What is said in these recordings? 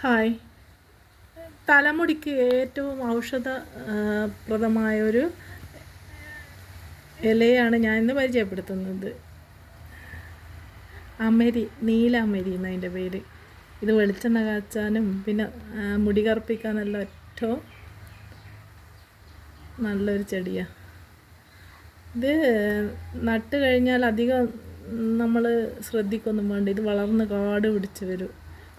Hi. തലമുടിക്ക് ഏറ്റവും ഔഷധപ്രദമായൊരു ഇലയാണ് ഞാൻ ഇന്ന് പരിചയപ്പെടുത്തുന്നത്. അമരി, നീല അമരി എന്നതിൻ്റെ പേര്. ഇത് വെളിച്ചെണ്ണ കാച്ചാനും പിന്നെ മുടി കറുപ്പിക്കാനെല്ലാം ഏറ്റവും നല്ലൊരു ചെടിയാണ്. ഇത് നട്ട് കഴിഞ്ഞാൽ അധികം നമ്മൾ ശ്രദ്ധിക്കൊന്നും വേണ്ട. ഇത് വളർന്ന് കാട് പിടിച്ച് വരും.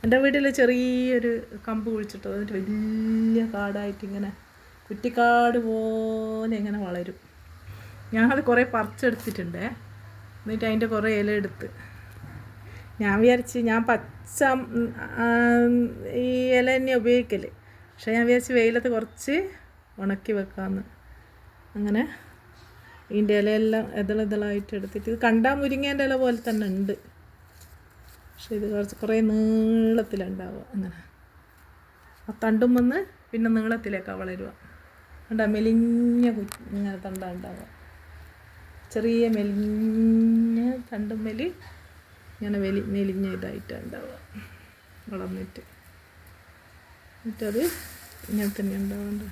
എൻ്റെ വീട്ടിൽ ചെറിയൊരു കമ്പ് കുഴിച്ചിട്ട് എന്നിട്ട് വലിയ കാടായിട്ട് ഇങ്ങനെ കുറ്റിക്കാട് പോലെ ഇങ്ങനെ വളരും. ഞാനത് കുറേ പറിച്ചെടുത്തിട്ടുണ്ട്. എന്നിട്ട് അതിൻ്റെ കുറേ ഇല എടുത്ത് ഞാൻ വിചാരിച്ച് ഞാൻ പച്ച ഈ ഇല തന്നെ ഉപയോഗിക്കൽ. പക്ഷേ ഞാൻ വിചാരിച്ച് വെയിലത്ത് കുറച്ച് ഉണക്കി വെക്കാമെന്ന്. അങ്ങനെ ഇതിൻ്റെ ഇലയെല്ലാം ഇതളായിട്ട് എടുത്തിട്ട് ഇത് കണ്ടാൽ മുരിങ്ങേൻ്റെ ഇല പോലെ തന്നെ ഉണ്ട്. പക്ഷേ ഇത് കുറേ നീളത്തിലുണ്ടാവുക. അങ്ങനെ ആ തണ്ടും വന്ന് പിന്നെ നീളത്തിലേക്കാണ് വളരുക. കണ്ടാ മെലിഞ്ഞ ഇങ്ങനെ തണ്ടാ ഉണ്ടാവുക. ചെറിയ മെലിഞ്ഞ തണ്ടും ഇങ്ങനെ മെലിഞ്ഞ ഇതായിട്ടാണ് ഉണ്ടാവുക വളർന്നിട്ട്. എന്നിട്ടത് ഇങ്ങനെ തന്നെ ഉണ്ടാവുന്നുണ്ട്.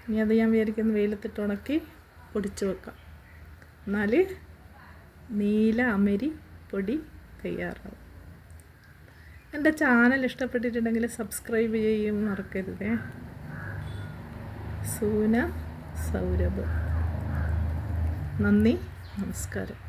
ഇനി അത് ഞാൻ വിചാരിക്കുന്ന വെയിലത്തിട്ട് ഉണക്കി പൊടിച്ച് വെക്കാം. എന്നാൽ നീല അമരി പൊടി തയ്യാറാവും. എൻ്റെ ചാനൽ ഇഷ്ടപ്പെട്ടിട്ടുണ്ടെങ്കിൽ സബ്സ്ക്രൈബ് ചെയ്യും മറക്കരുതേ. സൂന സൗരഭ്. നന്ദി, നമസ്കാരം.